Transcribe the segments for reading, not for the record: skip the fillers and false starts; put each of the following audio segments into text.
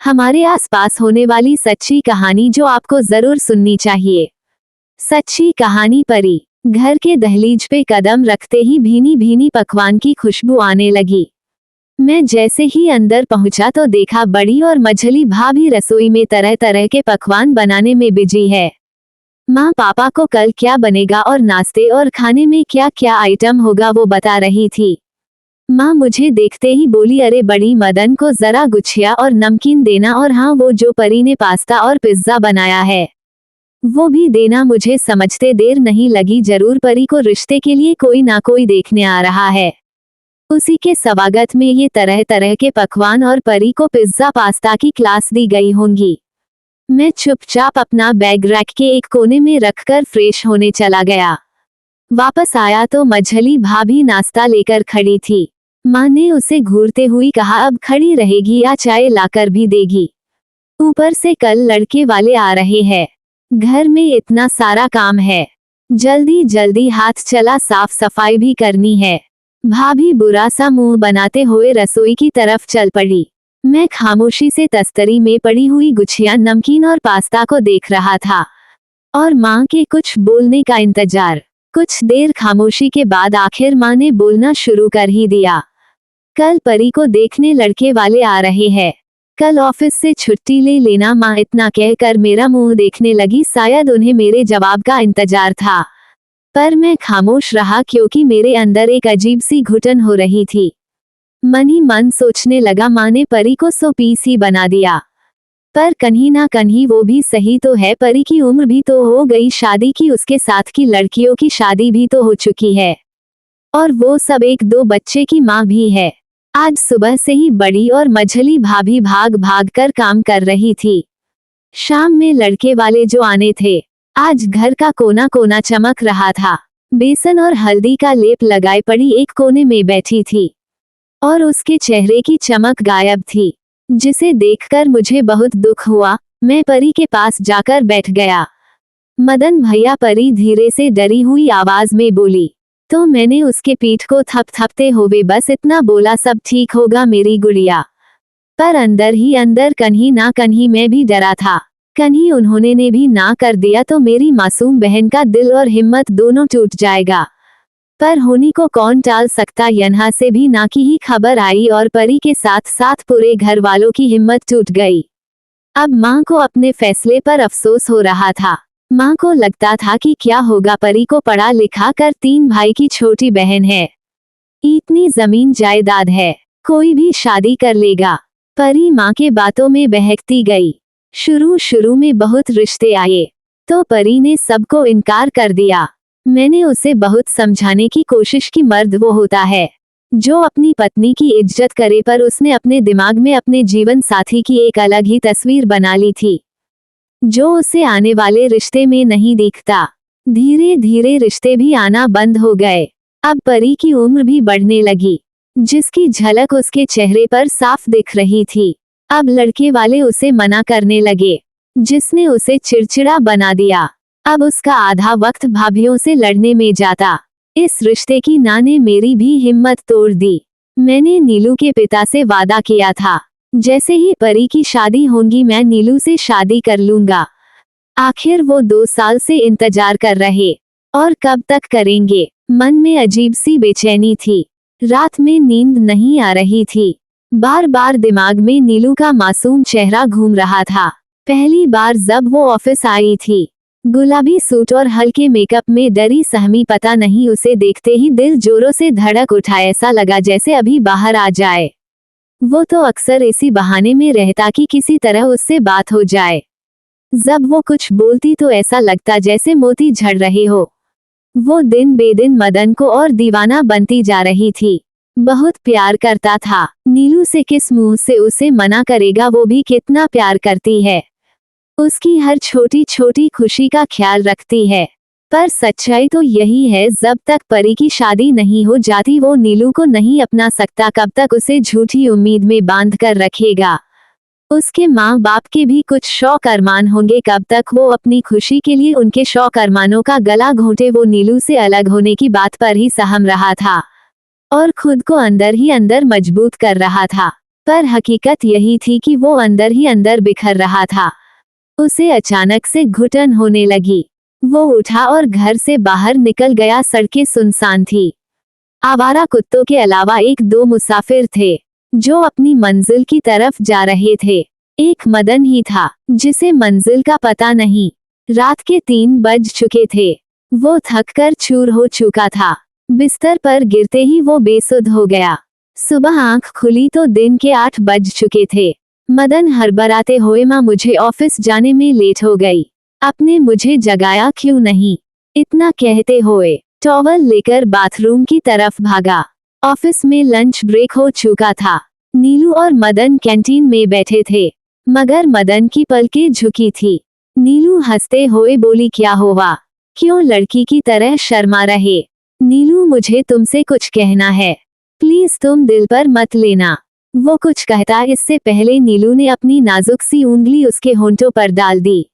हमारे आसपास होने वाली सच्ची कहानी जो आपको जरूर सुननी चाहिए। सच्ची कहानी परी। घर के दहलीज पे कदम रखते ही भीनी भीनी पकवान की खुशबू आने लगी। मैं जैसे ही अंदर पहुंचा तो देखा बड़ी और मझली भाभी रसोई में तरह तरह के पकवान बनाने में बिजी है। माँ पापा को कल क्या बनेगा और नाश्ते और खाने में क्या क्या आइटम होगा वो बता रही थी। माँ मुझे देखते ही बोली, अरे बड़ी, मदन को जरा गुछिया और नमकीन देना, और हाँ वो जो परी ने पास्ता और पिज्जा बनाया है वो भी देना। मुझे समझते देर नहीं लगी, जरूर परी को रिश्ते के लिए कोई ना कोई देखने आ रहा है। उसी के स्वागत में ये तरह तरह के पकवान और परी को पिज्जा पास्ता की क्लास दी गई होंगी। मैं चुपचाप अपना बैग रैक के एक कोने में रखकर फ्रेश होने चला गया। वापस आया तो मझली भाभी नाश्ता लेकर खड़ी थी। माँ ने उसे घूरते हुए कहा, अब खड़ी रहेगी या चाय लाकर भी देगी? ऊपर से कल लड़के वाले आ रहे हैं, घर में इतना सारा काम है, जल्दी जल्दी हाथ चला, साफ सफाई भी करनी है। भाभी बुरा सा मुंह बनाते हुए रसोई की तरफ चल पड़ी। मैं खामोशी से तस्तरी में पड़ी हुई गुछिया, नमकीन और पास्ता को देख रहा था और माँ के कुछ बोलने का इंतजार। कुछ देर खामोशी के बाद आखिर माँ ने बोलना शुरू कर ही दिया। कल परी को देखने लड़के वाले आ रहे हैं, कल ऑफिस से छुट्टी ले लेना। माँ इतना कहकर मेरा मुंह देखने लगी, शायद उन्हें मेरे जवाब का इंतजार था, पर मैं खामोश रहा क्योंकि मेरे अंदर एक अजीब सी घुटन हो रही थी। मन ही मन सोचने लगा, माँ ने परी को 100 पीस ही बना दिया, पर कहीं ना कहीं वो भी सही तो है। परी की उम्र भी तो हो गई शादी की, उसके साथ की लड़कियों की शादी भी तो हो चुकी है और वो सब 1-2 बच्चे की माँ भी है। आज सुबह से ही बड़ी और मझली भाभी भाग भाग कर काम कर रही थी। शाम में लड़के वाले जो आने थे, आज घर का कोना कोना चमक रहा था। बेसन और हल्दी का लेप लगाए पड़ी एक कोने में बैठी थी और उसके चेहरे की चमक गायब थी, जिसे देखकर मुझे बहुत दुख हुआ। मैं परी के पास जाकर बैठ गया। मदन भैया, परी धीरे से डरी हुई आवाज में बोली। तो मैंने उसके पीठ को थपथपते हुए बस इतना बोला, सब ठीक होगा मेरी गुड़िया। पर अंदर ही अंदर कहीं ना कहीं मैं भी डरा था। कहीं उन्होंने ने भी ना कर दिया तो मेरी मासूम बहन का दिल और हिम्मत दोनों टूट जाएगा। पर होनी को कौन टाल सकता। यहाँ से भी ना की ही खबर आई और परी के साथ साथ पूरे घर वालों की हिम्मत टूट गई। अब माँ को अपने फैसले पर अफसोस हो रहा था। माँ को लगता था कि क्या होगा, परी को पढ़ा लिखा कर 3 भाई की छोटी बहन है, इतनी जमीन जायदाद है, कोई भी शादी कर लेगा। परी माँ के बातों में बहकती गई। शुरू शुरू में बहुत रिश्ते आए तो परी ने सबको इनकार कर दिया। मैंने उसे बहुत समझाने की कोशिश की, मर्द वो होता है जो अपनी पत्नी की इज्जत करे, पर उसने अपने दिमाग में अपने जीवन साथी की एक अलग ही तस्वीर बना ली थी जो उसे आने वाले रिश्ते में नहीं दिखता। धीरे धीरे रिश्ते भी आना बंद हो गए। अब परी की उम्र भी बढ़ने लगी, जिसकी झलक उसके चेहरे पर साफ दिख रही थी। अब लड़के वाले उसे मना करने लगे, जिसने उसे चिड़चिड़ा बना दिया। अब उसका आधा वक्त भाभीियों से लड़ने में जाता। इस रिश्ते की ना ने मेरी भी हिम्मत तोड़ दी। मैंने नीलू के पिता से वादा किया था, जैसे ही परी की शादी होगी मैं नीलू से शादी कर लूंगा। आखिर वो 2 साल से इंतजार कर रहे और कब तक करेंगे। मन में अजीब सी बेचैनी थी, रात में नींद नहीं आ रही थी। बार बार दिमाग में नीलू का मासूम चेहरा घूम रहा था। पहली बार जब वो ऑफिस आई थी, गुलाबी सूट और हल्के मेकअप में डरी सहमी, पता नहीं उसे देखते ही दिल जोरों से धड़क उठा। ऐसा लगा जैसे अभी बाहर आ जाए। वो तो अक्सर इसी बहाने में रहता कि किसी तरह उससे बात हो जाए। जब वो कुछ बोलती तो ऐसा लगता जैसे मोती झड़ रहे हो। वो दिन बेदिन मदन को और दीवाना बनती जा रही थी। बहुत प्यार करता था। नीलू से किस मुंह से उसे मना करेगा, वो भी कितना प्यार करती है, उसकी हर छोटी छोटी खुशी का ख्याल रखती है। पर सच्चाई तो यही है, जब तक परी की शादी नहीं हो जाती वो नीलू को नहीं अपना सकता। कब तक उसे झूठी उम्मीद में बांध कर रखेगा। उसके माँ बाप के भी कुछ शौक अरमान होंगे, कब तक वो अपनी खुशी के लिए उनके शौक अरमानों का गला घोंटे। वो नीलू से अलग होने की बात पर ही सहम रहा था और खुद को अंदर ही अंदर मजबूत कर रहा था। पर हकीकत यही थी कि वो अंदर ही अंदर बिखर रहा था। उसे अचानक से घुटन होने लगी। वो उठा और घर से बाहर निकल गया। सड़कें सुनसान थी। आवारा कुत्तों के अलावा एक दो मुसाफिर थे जो अपनी मंजिल की तरफ जा रहे थे। एक मदन ही था जिसे मंजिल का पता नहीं। रात के 3 बज चुके थे। वो थककर चूर हो चुका था। बिस्तर पर गिरते ही वो बेसुध हो गया। सुबह आंख खुली तो दिन के 8 बज चुके थे। मदन हड़बड़ाते हुए, माँ मुझे ऑफिस जाने में लेट हो गई, आपने मुझे जगाया क्यों नहीं? इतना कहते हुए टॉवल लेकर बाथरूम की तरफ भागा। ऑफिस में लंच ब्रेक हो चुका था। नीलू और मदन कैंटीन में बैठे थे, मगर मदन की पलकें झुकी थी। नीलू हंसते हुए बोली, क्या हुआ, क्यों लड़की की तरह शर्मा रहे? नीलू, मुझे तुमसे कुछ कहना है, प्लीज तुम दिल पर मत लेना। वो कुछ कहता इससे पहले नीलू ने अपनी नाजुक सी उंगली उसके होंठों पर डाल दी।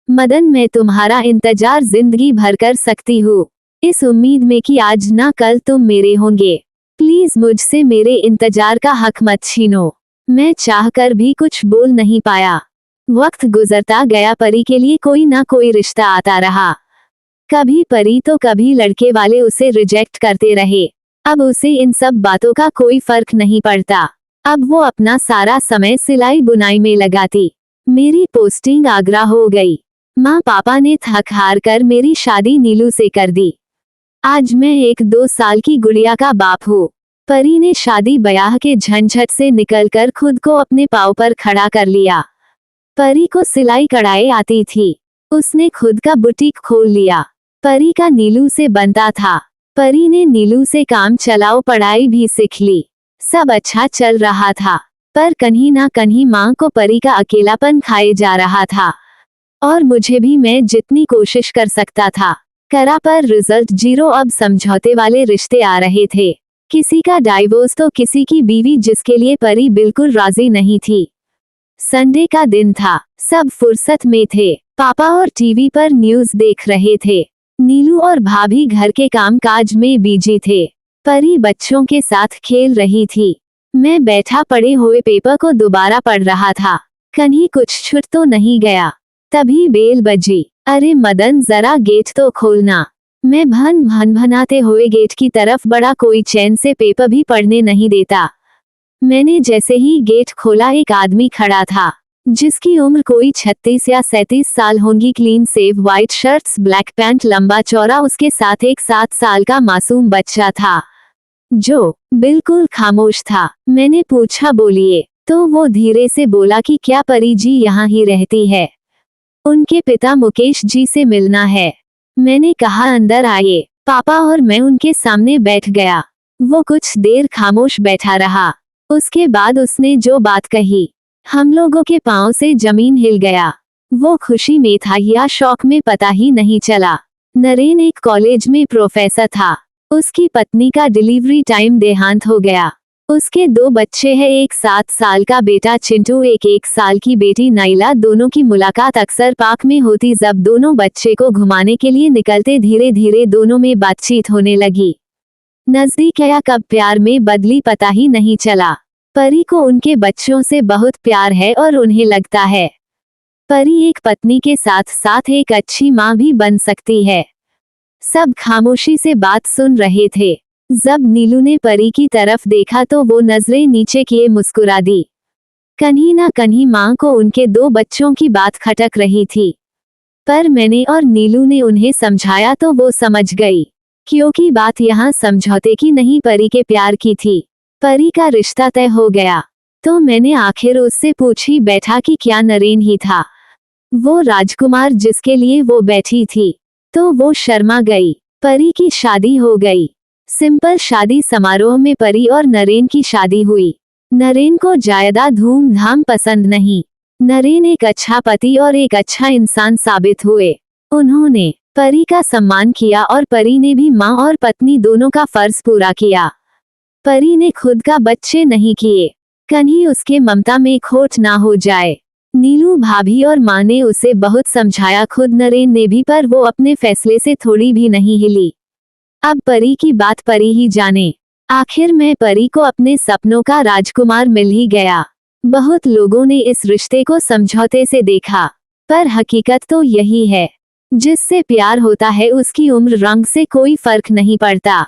मदन, मैं तुम्हारा इंतजार जिंदगी भर कर सकती हूँ, इस उम्मीद में कि आज ना कल तुम मेरे होंगे। प्लीज मुझसे मेरे इंतजार का हक मत छीनो। मैं चाहकर भी कुछ बोल नहीं पाया। वक्त गुजरता गया। परी के लिए कोई ना कोई रिश्ता आता रहा। कभी परी तो कभी लड़के वाले उसे रिजेक्ट करते रहे। अब उसे इन सब बातों का कोई फर्क नहीं पड़ता। अब वो अपना सारा समय सिलाई बुनाई में लगाती। मेरी पोस्टिंग आगरा हो गई। माँ पापा ने थक हार कर मेरी शादी नीलू से कर दी। आज मैं 1-2 साल की गुड़िया का बाप हूँ। परी ने शादी ब्याह के झंझट से निकलकर खुद को अपने पांव पर खड़ा कर लिया। परी को सिलाई कढ़ाई आती थी। उसने खुद का बुटीक खोल लिया। परी का नीलू से बनता था। परी ने नीलू से काम चलाओ पढ़ाई भी सीख ली। सब अच्छा चल रहा था, पर कहीं ना कहीं माँ को परी का अकेलापन खाए जा रहा था। और मुझे भी, मैं जितनी कोशिश कर सकता था करा, पर रिजल्ट जीरो। अब समझौते वाले रिश्ते आ रहे थे, किसी का डाइवोर्स तो किसी की बीवी, जिसके लिए परी बिल्कुल राजी नहीं थी। संडे का दिन था, सब फुर्सत में थे। पापा और टीवी पर न्यूज़ देख रहे थे। नीलू और भाभी घर के कामकाज में बिजी थे। परी बच्चों के साथ खेल रही थी। मैं बैठा पड़े हुए पेपर को दोबारा पढ़ रहा था। कहीं कुछ छूट तो नहीं गया। तभी बेल बजी। अरे मदन, जरा गेट तो खोलना। मैं भन भन भनाते हुए गेट की तरफ बढ़ा। कोई चैन से पेपर भी पढ़ने नहीं देता। मैंने जैसे ही गेट खोला, एक आदमी खड़ा था जिसकी उम्र कोई 36 या 37 साल होंगी। Clean save, white shirts, black pant, लंबा चौड़ा। उसके साथ एक 7 साल का मासूम बच्चा था जो बिल्कुल खामोश था। मैंने पूछा, बोलिए? तो वो धीरे से बोला कि क्या परी जी यहाँ ही रहती है? उनके पिता मुकेश जी से मिलना है। मैंने कहा, अंदर आइए। पापा और मैं उनके सामने बैठ गया। वो कुछ देर खामोश बैठा रहा। उसके बाद उसने जो बात कही, हम लोगों के पांव से जमीन हिल गया। वो खुशी में था या शौक में, पता ही नहीं चला। नरेन एक कॉलेज में प्रोफेसर था। उसकी पत्नी का डिलीवरी टाइम देहांत हो गया। उसके 2 बच्चे हैं, एक 7 साल का बेटा चिंटू, एक 1 साल की बेटी नाइला। दोनों की मुलाकात अक्सर पार्क में होती। जब दोनों बच्चे को घुमाने के लिए निकलते, धीरे धीरे दोनों में बातचीत होने लगी। नजदीक आया, कब प्यार में बदली पता ही नहीं चला। परी को उनके बच्चों से बहुत प्यार है और उन्हें लगता है परी एक पत्नी के साथ साथ एक अच्छी माँ भी बन सकती है। सब खामोशी से बात सुन रहे थे। जब नीलू ने परी की तरफ देखा तो वो नजरें नीचे किए मुस्कुरा दी। कहीं ना कहीं माँ को उनके 2 बच्चों की बात खटक रही थी, पर मैंने और नीलू ने उन्हें समझाया तो वो समझ गई, क्योंकि बात यहाँ समझौते की नहीं, परी के प्यार की थी। परी का रिश्ता तय हो गया। तो मैंने आखिर उससे पूछी बैठा कि क्या नरेन ही था वो राजकुमार जिसके लिए वो बैठी थी? तो वो शर्मा गई। परी की शादी हो गई। सिंपल शादी समारोह में परी और नरेन की शादी हुई। नरेन को ज्यादा धूमधाम पसंद नहीं। नरेन एक अच्छा पति और एक अच्छा इंसान साबित हुए। उन्होंने परी का सम्मान किया और परी ने भी माँ और पत्नी दोनों का फर्ज पूरा किया। परी ने खुद का बच्चे नहीं किए, कहीं उसके ममता में खोट ना हो जाए। नीलू भाभी और माँ ने उसे बहुत समझाया, खुद नरेन ने भी, पर वो अपने फैसले से थोड़ी भी नहीं हिली। अब परी की बात परी ही जाने। आखिर में परी को अपने सपनों का राजकुमार मिल ही गया। बहुत लोगों ने इस रिश्ते को समझौते से देखा, पर हकीकत तो यही है, जिससे प्यार होता है उसकी उम्र रंग से कोई फर्क नहीं पड़ता।